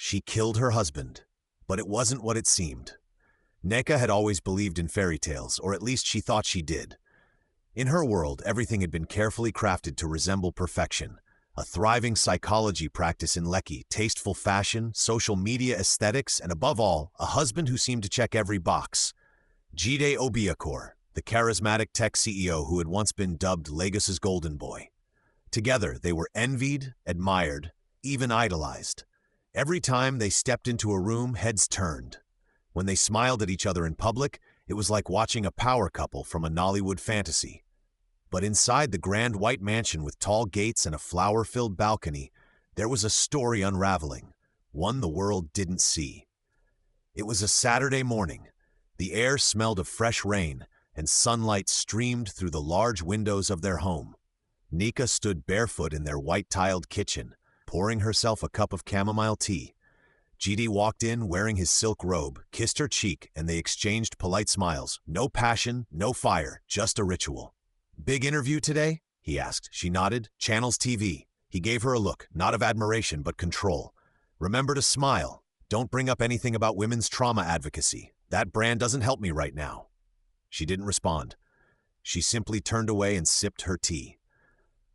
She killed her husband, but it wasn't what it seemed. Nneka had always believed in fairy tales, or at least she thought she did. In her world, everything had been carefully crafted to resemble perfection. A thriving psychology practice in Lekki, tasteful fashion, social media aesthetics, and above all, a husband who seemed to check every box. Jide Obiakor, the charismatic tech CEO who had once been dubbed Lagos's golden boy. Together, they were envied, admired, even idolized. Every time they stepped into a room, heads turned. When they smiled at each other in public, it was like watching a power couple from a Nollywood fantasy. But inside the grand white mansion with tall gates and a flower-filled balcony, there was a story unraveling, one the world didn't see. It was a Saturday morning. The air smelled of fresh rain, and sunlight streamed through the large windows of their home. Nneka stood barefoot in their white-tiled kitchen, pouring herself a cup of chamomile tea. Jide walked in wearing his silk robe, kissed her cheek, and they exchanged polite smiles. No passion, no fire, just a ritual. "Big interview today?" he asked. She nodded. "Channels TV." He gave her a look, not of admiration, but control. "Remember to smile. Don't bring up anything about women's trauma advocacy. That brand doesn't help me right now." She didn't respond. She simply turned away and sipped her tea.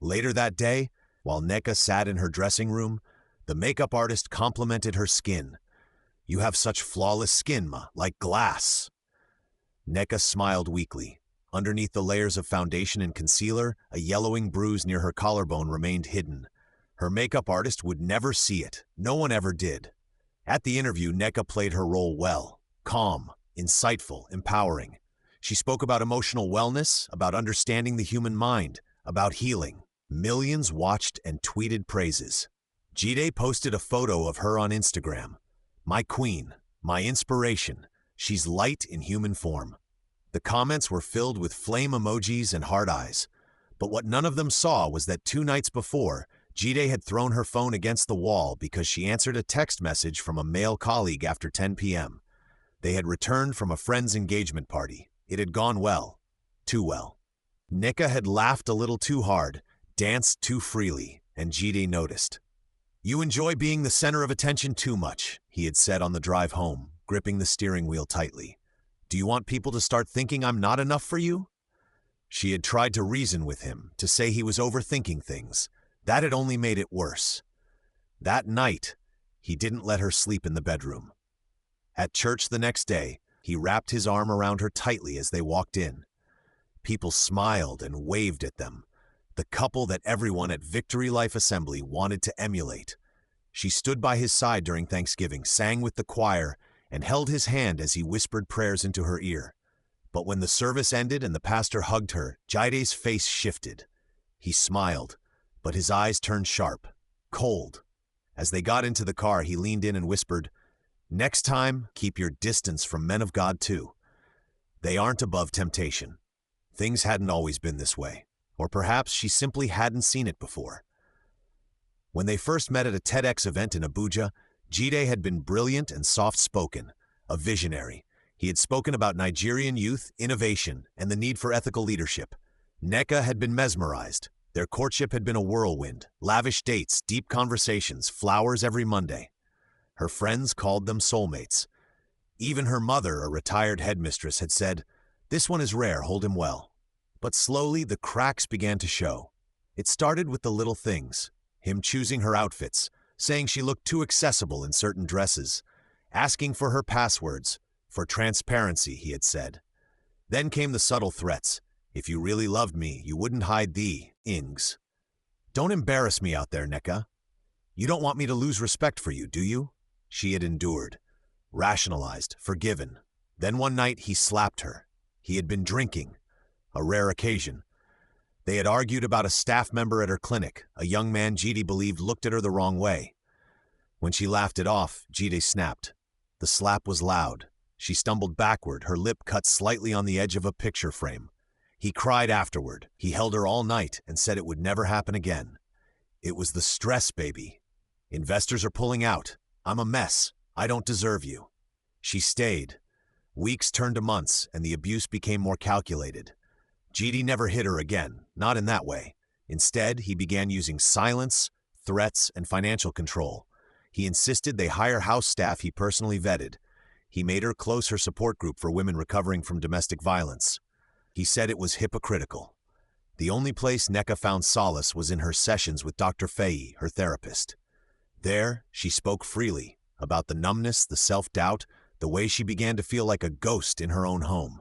Later that day, while Nneka sat in her dressing room, the makeup artist complimented her skin. "You have such flawless skin, ma, like glass." Nneka smiled weakly. Underneath the layers of foundation and concealer, a yellowing bruise near her collarbone remained hidden. Her makeup artist would never see it. No one ever did. At the interview, Nneka played her role well. Calm, insightful, empowering. She spoke about emotional wellness, about understanding the human mind, about healing. Millions watched and tweeted praises. Jide posted a photo of her on Instagram. "My queen, my inspiration. She's light in human form." The comments were filled with flame emojis and heart eyes. But what none of them saw was that 2 nights before, Jide had thrown her phone against the wall because she answered a text message from a male colleague after 10 p.m. They had returned from a friend's engagement party. It had gone well. Too well. Nneka had laughed a little too hard, danced too freely, and Jide noticed. "You enjoy being the center of attention too much," he had said on the drive home, gripping the steering wheel tightly. "Do you want people to start thinking I'm not enough for you?" She had tried to reason with him, to say he was overthinking things. That had only made it worse. That night, he didn't let her sleep in the bedroom. At church the next day, he wrapped his arm around her tightly as they walked in. People smiled and waved at them, the couple that everyone at Victory Life Assembly wanted to emulate. She stood by his side during Thanksgiving, sang with the choir, and held his hand as he whispered prayers into her ear. But when the service ended and the pastor hugged her, Jide's face shifted. He smiled, but his eyes turned sharp, cold. As they got into the car, he leaned in and whispered, "Next time, keep your distance from men of God too. They aren't above temptation." Things hadn't always been this way, or perhaps she simply hadn't seen it before. When they first met at a TEDx event in Abuja, Jide had been brilliant and soft-spoken, a visionary. He had spoken about Nigerian youth, innovation, and the need for ethical leadership. Nneka had been mesmerized. Their courtship had been a whirlwind, lavish dates, deep conversations, flowers every Monday. Her friends called them soulmates. Even her mother, a retired headmistress, had said, "This one is rare, hold him well." But slowly the cracks began to show. It started with the little things, him choosing her outfits, saying she looked too accessible in certain dresses, asking for her passwords, for transparency, he had said. Then came the subtle threats. "If you really loved me, you wouldn't hide the ings. Don't embarrass me out there, Nneka. You don't want me to lose respect for you, do you?" She had endured, rationalized, forgiven. Then one night he slapped her. He had been drinking, a rare occasion. They had argued about a staff member at her clinic, a young man Jide believed looked at her the wrong way. When she laughed it off, Jide snapped. The slap was loud. She stumbled backward, her lip cut slightly on the edge of a picture frame. He cried afterward. He held her all night and said it would never happen again. "It was the stress, baby. Investors are pulling out. I'm a mess. I don't deserve you." She stayed. Weeks turned to months, and the abuse became more calculated. Jide never hit her again, not in that way. Instead, he began using silence, threats, and financial control. He insisted they hire house staff he personally vetted. He made her close her support group for women recovering from domestic violence. He said it was hypocritical. The only place Nneka found solace was in her sessions with Dr. Faye, her therapist. There, she spoke freely about the numbness, the self-doubt, the way she began to feel like a ghost in her own home.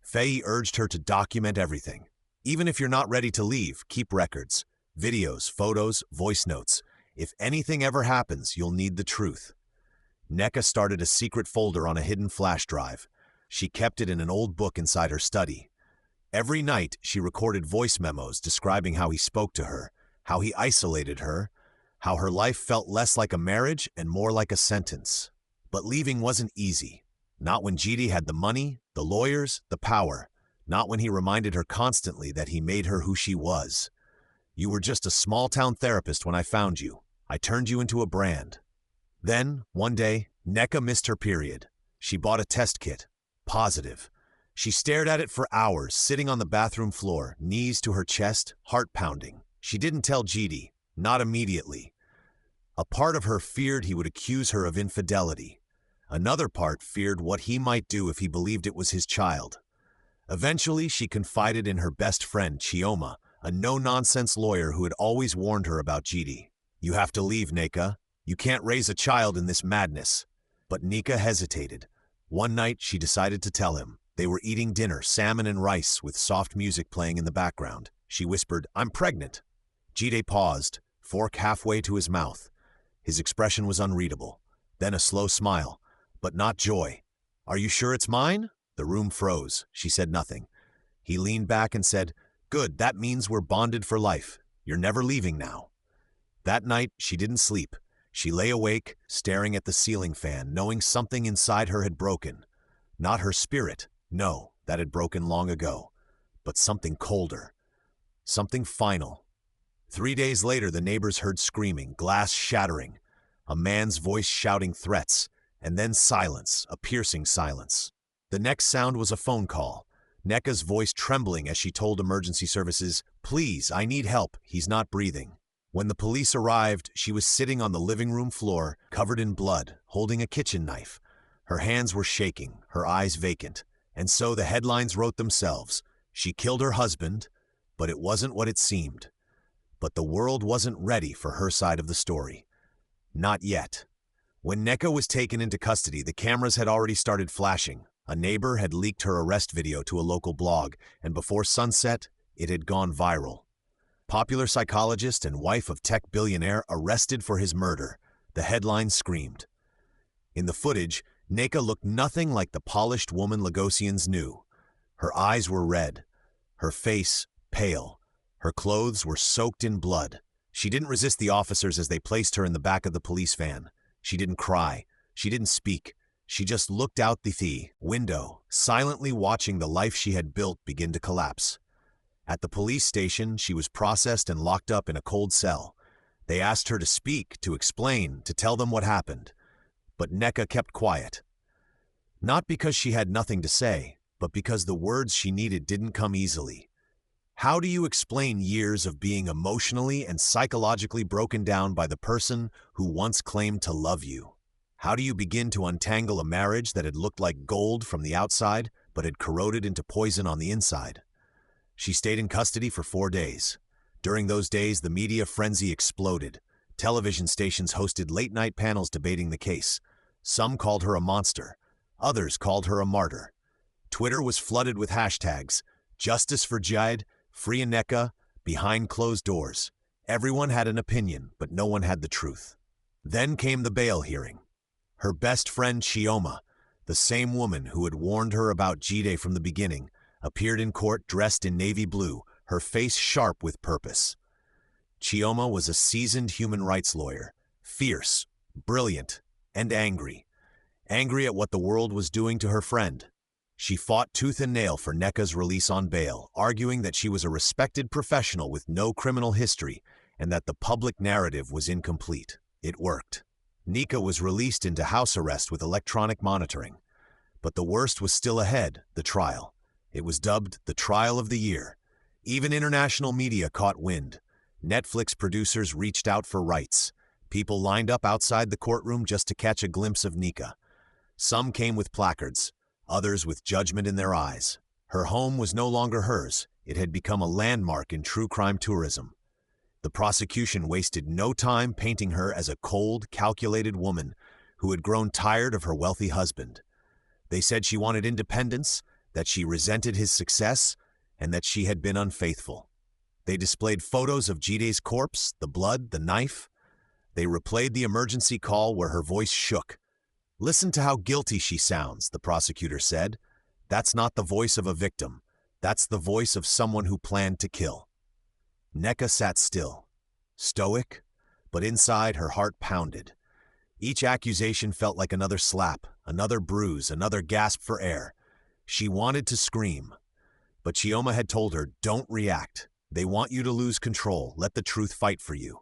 Faye urged her to document everything. Even if you're not ready to leave, keep records, videos, photos, voice notes. If anything ever happens, you'll need the truth. Nneka started a secret folder on a hidden flash drive. She kept it in an old book inside her study. Every night, she recorded voice memos describing how he spoke to her, how he isolated her, how her life felt less like a marriage and more like a sentence. But leaving wasn't easy. Not when Jide had the money, the lawyers, the power. Not when he reminded her constantly that he made her who she was. You were just a small-town therapist when I found you. I turned you into a brand. Then, one day, Nneka missed her period. She bought a test kit. Positive. She stared at it for hours, sitting on the bathroom floor, knees to her chest, heart pounding. She didn't tell Jide, not immediately. A part of her feared he would accuse her of infidelity. Another part feared what he might do if he believed it was his child. Eventually, she confided in her best friend, Chioma, a no-nonsense lawyer who had always warned her about Jide. You have to leave, Nneka. You can't raise a child in this madness. But Nneka hesitated. One night, she decided to tell him. They were eating dinner, salmon and rice, with soft music playing in the background. She whispered, I'm pregnant. Jide paused, fork halfway to his mouth. His expression was unreadable. Then a slow smile, but not joy. Are you sure it's mine? The room froze. She said nothing. He leaned back and said, Good, that means we're bonded for life. You're never leaving now. That night, she didn't sleep. She lay awake, staring at the ceiling fan, knowing something inside her had broken. Not her spirit. No, that had broken long ago. But something colder. Something final. 3 days later, the neighbors heard screaming, glass shattering, a man's voice shouting threats, and then silence, a piercing silence. The next sound was a phone call, Nneka's voice trembling as she told emergency services, Please, I need help, he's not breathing. When the police arrived, she was sitting on the living room floor, covered in blood, holding a kitchen knife. Her hands were shaking, her eyes vacant. And so the headlines wrote themselves. She killed her husband, but it wasn't what it seemed. But the world wasn't ready for her side of the story. Not yet. When Nneka was taken into custody, the cameras had already started flashing. A neighbor had leaked her arrest video to a local blog, and before sunset, it had gone viral. Popular psychologist and wife of tech billionaire arrested for his murder. The headline screamed. In the footage, Nneka looked nothing like the polished woman Lagosians knew. Her eyes were red, her face pale. Her clothes were soaked in blood. She didn't resist the officers as they placed her in the back of the police van. She didn't cry. She didn't speak. She just looked out the window, silently watching the life she had built begin to collapse. At the police station, she was processed and locked up in a cold cell. They asked her to speak, to explain, to tell them what happened. But Nneka kept quiet. Not because she had nothing to say, but because the words she needed didn't come easily. How do you explain years of being emotionally and psychologically broken down by the person who once claimed to love you? How do you begin to untangle a marriage that had looked like gold from the outside, but had corroded into poison on the inside? She stayed in custody for 4 days. During those days, the media frenzy exploded. Television stations hosted late-night panels debating the case. Some called her a monster. Others called her a martyr. Twitter was flooded with hashtags, Justice for Jide, Free Nneka, Behind Closed Doors. Everyone had an opinion, but no one had the truth. Then came the bail hearing. Her best friend Chioma, the same woman who had warned her about Jide from the beginning, appeared in court dressed in navy blue, her face sharp with purpose. Chioma was a seasoned human rights lawyer, fierce, brilliant, and angry. Angry at what the world was doing to her friend. She fought tooth and nail for Nneka's release on bail, arguing that she was a respected professional with no criminal history and that the public narrative was incomplete. It worked. Nneka was released into house arrest with electronic monitoring. But the worst was still ahead, the trial. It was dubbed the trial of the year. Even international media caught wind. Netflix producers reached out for rights. People lined up outside the courtroom just to catch a glimpse of Nika. Some came with placards, others with judgment in their eyes. Her home was no longer hers. It had become a landmark in true crime tourism. The prosecution wasted no time painting her as a cold, calculated woman who had grown tired of her wealthy husband. They said she wanted independence, that she resented his success, and that she had been unfaithful. They displayed photos of Jide's corpse, the blood, the knife. They replayed the emergency call where her voice shook. "Listen to how guilty she sounds," the prosecutor said. "That's not the voice of a victim. That's the voice of someone who planned to kill." Nneka sat still, stoic, but inside her heart pounded. Each accusation felt like another slap, another bruise, another gasp for air. She wanted to scream, but Chioma had told her, "Don't react. They want you to lose control. Let the truth fight for you."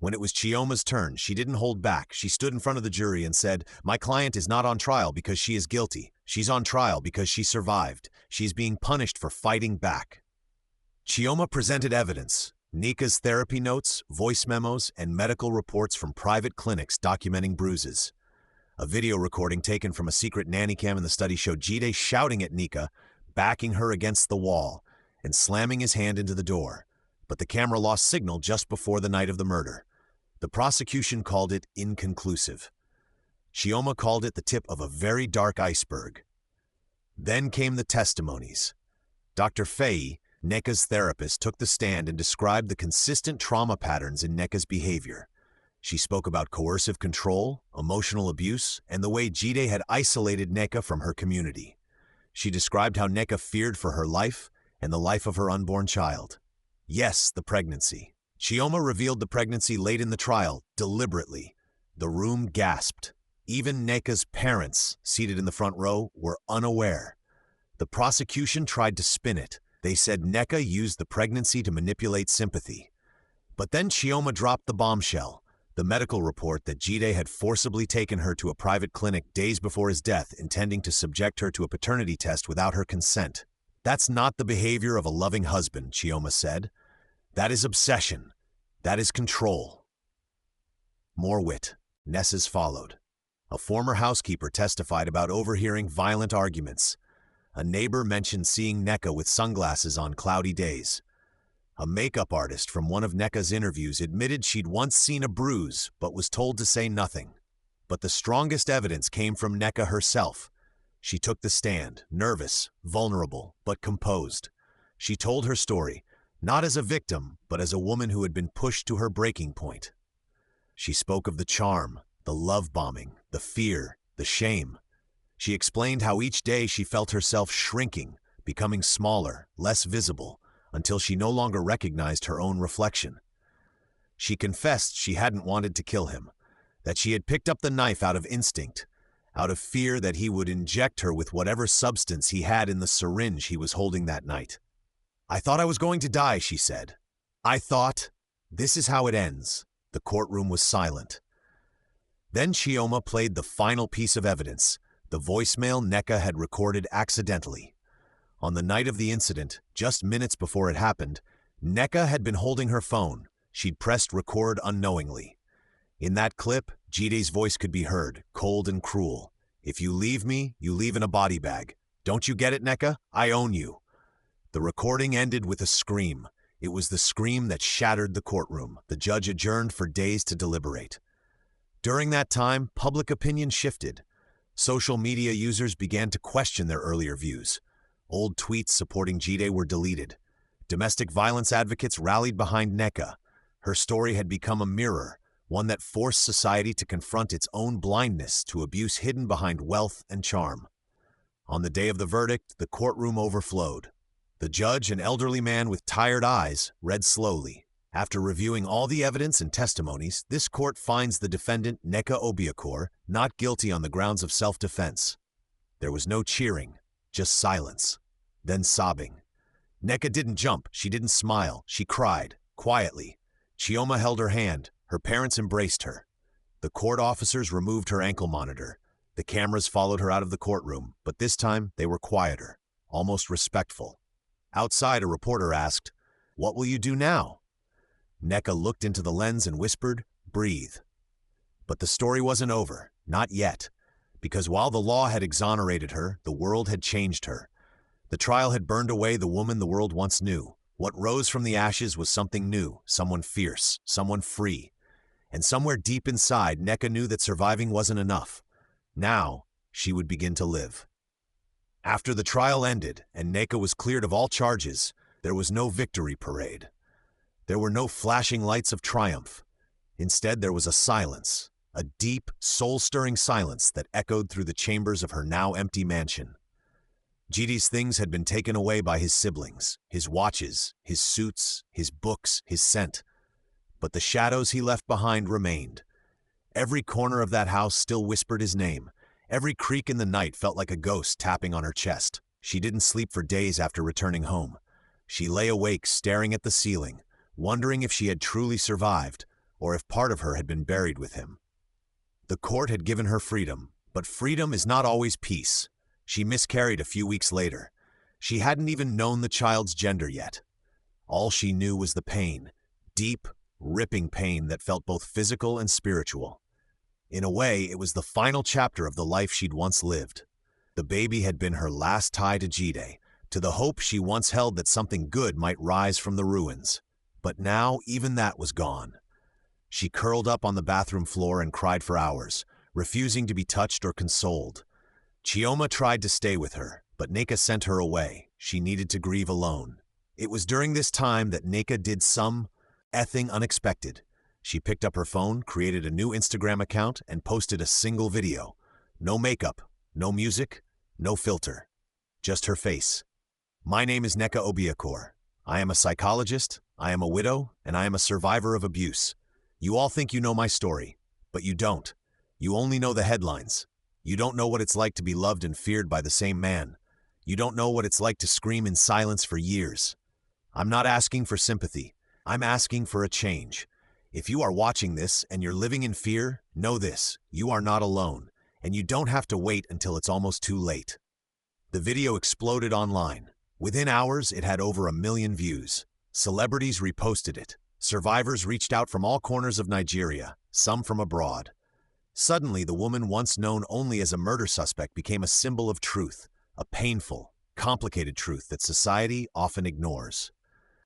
When it was Chioma's turn, she didn't hold back. She stood in front of the jury and said, "My client is not on trial because she is guilty. She's on trial because she survived. She's being punished for fighting back." Chioma presented evidence: Nika's therapy notes, voice memos, and medical reports from private clinics documenting bruises. A video recording taken from a secret nanny cam in the study showed Jide shouting at Nika, backing her against the wall, and slamming his hand into the door. But the camera lost signal just before the night of the murder. The prosecution called it inconclusive. Chioma called it the tip of a very dark iceberg. Then came the testimonies. Dr. Faye, Nneka's therapist, took the stand and described the consistent trauma patterns in Nneka's behavior. She spoke about coercive control, emotional abuse, and the way Jide had isolated Nneka from her community. She described how Nneka feared for her life and the life of her unborn child. Yes, the pregnancy. Chioma revealed the pregnancy late in the trial, deliberately. The room gasped. Even Nneka's parents, seated in the front row, were unaware. The prosecution tried to spin it. They said Nneka used the pregnancy to manipulate sympathy. But then Chioma dropped the bombshell, the medical report that Jide had forcibly taken her to a private clinic days before his death, intending to subject her to a paternity test without her consent. "That's not the behavior of a loving husband," Chioma said. "That is obsession. That is control." More witnesses followed. A former housekeeper testified about overhearing violent arguments. A neighbor mentioned seeing Nneka with sunglasses on cloudy days. A makeup artist from one of Nneka's interviews admitted she'd once seen a bruise but was told to say nothing. But the strongest evidence came from Nneka herself. She took the stand, nervous, vulnerable, but composed. She told her story, not as a victim, but as a woman who had been pushed to her breaking point. She spoke of the charm, the love bombing, the fear, the shame. She explained how each day she felt herself shrinking, becoming smaller, less visible, until she no longer recognized her own reflection. She confessed she hadn't wanted to kill him, that she had picked up the knife out of instinct, out of fear that he would inject her with whatever substance he had in the syringe he was holding that night. "I thought I was going to die," she said. "I thought, this is how it ends." The courtroom was silent. Then Chioma played the final piece of evidence, the voicemail Nneka had recorded accidentally. On the night of the incident, just minutes before it happened, Nneka had been holding her phone. She'd pressed record unknowingly. In that clip, Jide's voice could be heard, cold and cruel. "If you leave me, you leave in a body bag. Don't you get it, Nneka? I own you." The recording ended with a scream. It was the scream that shattered the courtroom. The judge adjourned for days to deliberate. During that time, public opinion shifted. Social media users began to question their earlier views. Old tweets supporting Jide were deleted. Domestic violence advocates rallied behind Nneka. Her story had become a mirror, one that forced society to confront its own blindness to abuse hidden behind wealth and charm. On the day of the verdict, the courtroom overflowed. The judge, an elderly man with tired eyes, read slowly. After reviewing all the evidence and testimonies, this court finds the defendant, Nneka Obiakor, not guilty on the grounds of self-defense. There was no cheering, just silence, then sobbing. Nneka didn't jump, she didn't smile, she cried, quietly. Chioma held her hand, her parents embraced her. The court officers removed her ankle monitor. The cameras followed her out of the courtroom, but this time they were quieter, almost respectful. Outside, a reporter asked, "What will you do now?" Nneka looked into the lens and whispered, "Breathe. But the story wasn't over, not yet. Because while the law had exonerated her, the world had changed her. The trial had burned away the woman the world once knew. What rose from the ashes was something new, someone fierce, someone free. And somewhere deep inside, Nneka knew that surviving wasn't enough. Now, she would begin to live. After the trial ended, and Nneka was cleared of all charges, there was no victory parade. There were no flashing lights of triumph. Instead, there was a silence, a deep, soul-stirring silence that echoed through the chambers of her now empty mansion. Jide's things had been taken away by his siblings, his watches, his suits, his books, his scent. But the shadows he left behind remained. Every corner of that house still whispered his name. Every creak in the night felt like a ghost tapping on her chest. She didn't sleep for days after returning home. She lay awake staring at the ceiling, wondering if she had truly survived, or if part of her had been buried with him. The court had given her freedom, but freedom is not always peace. She miscarried a few weeks later. She hadn't even known the child's gender yet. All she knew was the pain, deep, ripping pain that felt both physical and spiritual. In a way, it was the final chapter of the life she'd once lived. The baby had been her last tie to Jide, to the hope she once held that something good might rise from the ruins. But now, even that was gone. She curled up on the bathroom floor and cried for hours, refusing to be touched or consoled. Chioma tried to stay with her, but Nneka sent her away. She needed to grieve alone. It was during this time that Nneka did some effing unexpected. She picked up her phone, created a new Instagram account, and posted a single video. No makeup, no music, no filter. Just her face. My name is Nneka Obiakor. I am a psychologist, I am a widow, and I am a survivor of abuse. You all think you know my story, but you don't. You only know the headlines. You don't know what it's like to be loved and feared by the same man. You don't know what it's like to scream in silence for years. I'm not asking for sympathy. I'm asking for a change. If you are watching this and you're living in fear, know this, you are not alone, and you don't have to wait until it's almost too late. The video exploded online. Within hours, it had over 1 million views. Celebrities reposted it. Survivors reached out from all corners of Nigeria, some from abroad. Suddenly, the woman once known only as a murder suspect became a symbol of truth, a painful, complicated truth that society often ignores.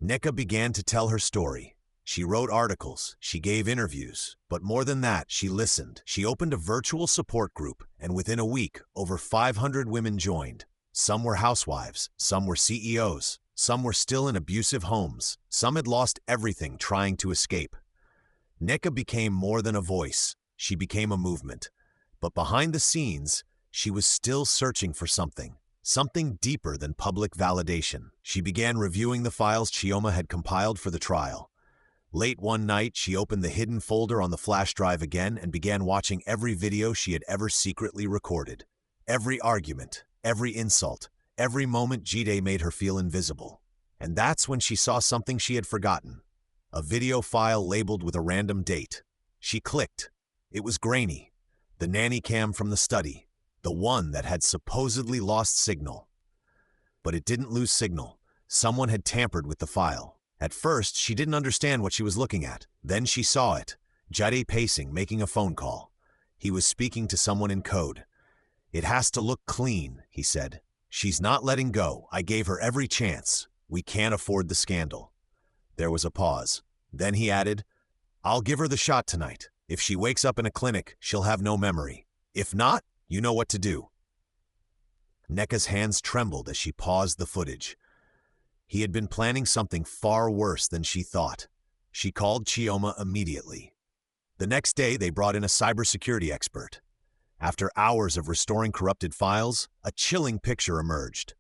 Nneka began to tell her story. She wrote articles, she gave interviews, but more than that, she listened. She opened a virtual support group, and within a week, over 500 women joined. Some were housewives, some were CEOs, some were still in abusive homes, some had lost everything trying to escape. Nneka became more than a voice. She became a movement. But behind the scenes, she was still searching for something deeper than public validation. She began reviewing the files Chioma had compiled for the trial. Late one night, she opened the hidden folder on the flash drive again and began watching every video she had ever secretly recorded. Every argument, every insult, every moment Jide made her feel invisible. And that's when she saw something she had forgotten. A video file labeled with a random date. She clicked. It was grainy. The nanny cam from the study. The one that had supposedly lost signal. But it didn't lose signal. Someone had tampered with the file. At first, she didn't understand what she was looking at. Then she saw it. Jide pacing, making a phone call. He was speaking to someone in code. It has to look clean, he said. She's not letting go. I gave her every chance. We can't afford the scandal. There was a pause. Then he added, I'll give her the shot tonight. If she wakes up in a clinic, she'll have no memory. If not, you know what to do. Nneka's hands trembled as she paused the footage. He had been planning something far worse than she thought. She called Chioma immediately. The next day, they brought in a cybersecurity expert. After hours of restoring corrupted files, a chilling picture emerged.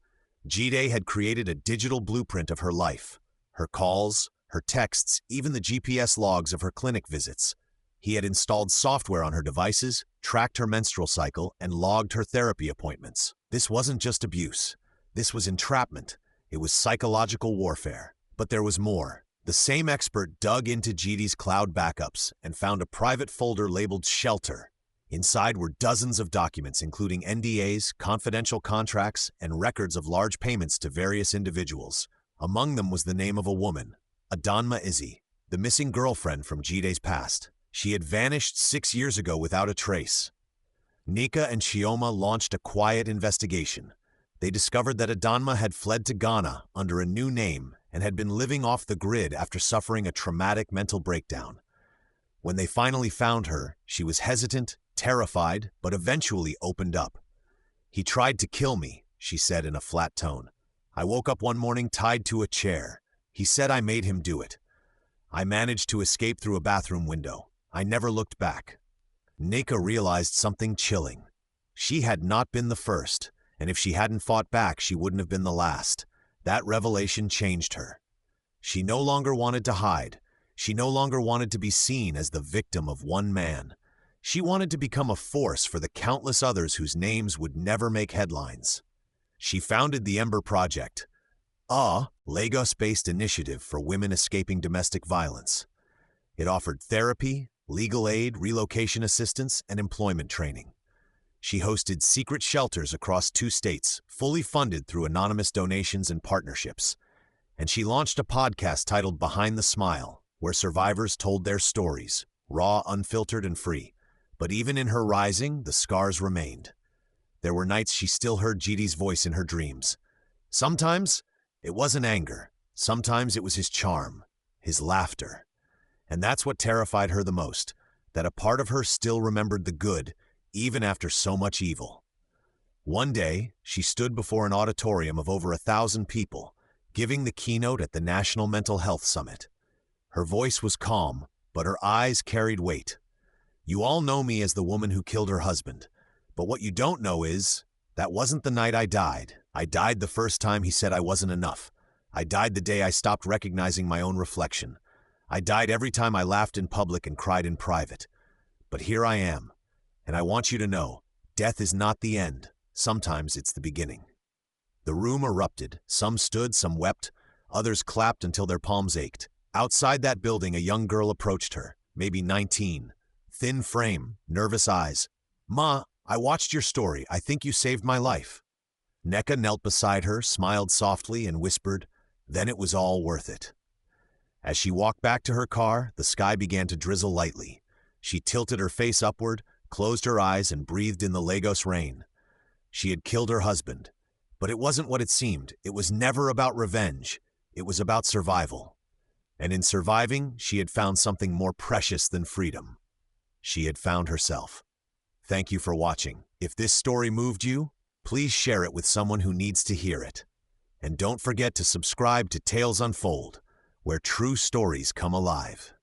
Jide had created a digital blueprint of her life. Her calls, her texts, even the GPS logs of her clinic visits. He had installed software on her devices, tracked her menstrual cycle, and logged her therapy appointments. This wasn't just abuse. This was entrapment. It was psychological warfare. But there was more. The same expert dug into Jide's cloud backups and found a private folder labeled Shelter. Inside were dozens of documents, including NDAs, confidential contracts, and records of large payments to various individuals. Among them was the name of a woman, Adanma Izzy, the missing girlfriend from Jide's past. She had vanished 6 years ago without a trace. Nika and Chioma launched a quiet investigation. They discovered that Adanma had fled to Ghana under a new name and had been living off the grid after suffering a traumatic mental breakdown. When they finally found her, she was hesitant, terrified, but eventually opened up. "He tried to kill me," she said in a flat tone. "I woke up one morning tied to a chair. He said I made him do it. I managed to escape through a bathroom window. I never looked back." Nika realized something chilling. She had not been the first, and if she hadn't fought back, she wouldn't have been the last. That revelation changed her. She no longer wanted to hide. She no longer wanted to be seen as the victim of one man. She wanted to become a force for the countless others whose names would never make headlines. She founded the Ember Project, a Lagos-based initiative for women escaping domestic violence. It offered therapy, legal aid, relocation assistance, and employment training. She hosted secret shelters across 2 states, fully funded through anonymous donations and partnerships. And she launched a podcast titled Behind the Smile, where survivors told their stories, raw, unfiltered, and free. But even in her rising, the scars remained. There were nights she still heard GD's voice in her dreams. Sometimes it wasn't anger. Sometimes it was his charm, his laughter. And that's what terrified her the most, that a part of her still remembered the good, even after so much evil. One day, she stood before an auditorium of over 1,000 people, giving the keynote at the National Mental Health Summit. Her voice was calm, but her eyes carried weight. "You all know me as the woman who killed her husband. But what you don't know is, that wasn't the night I died. I died the first time he said I wasn't enough. I died the day I stopped recognizing my own reflection. I died every time I laughed in public and cried in private. But here I am. And I want you to know, death is not the end. Sometimes it's the beginning." The room erupted. Some stood, some wept. Others clapped until their palms ached. Outside that building, a young girl approached her, maybe 19. Thin frame, nervous eyes. "Ma, I watched your story. I think you saved my life." Nneka knelt beside her, smiled softly, and whispered, "Then it was all worth it." As she walked back to her car, the sky began to drizzle lightly. She tilted her face upward, closed her eyes, and breathed in the Lagos rain. She had killed her husband, but it wasn't what it seemed. It was never about revenge. It was about survival. And in surviving, she had found something more precious than freedom. She had found herself. Thank you for watching. If this story moved you, please share it with someone who needs to hear it. And don't forget to subscribe to Tales Unfold, where true stories come alive.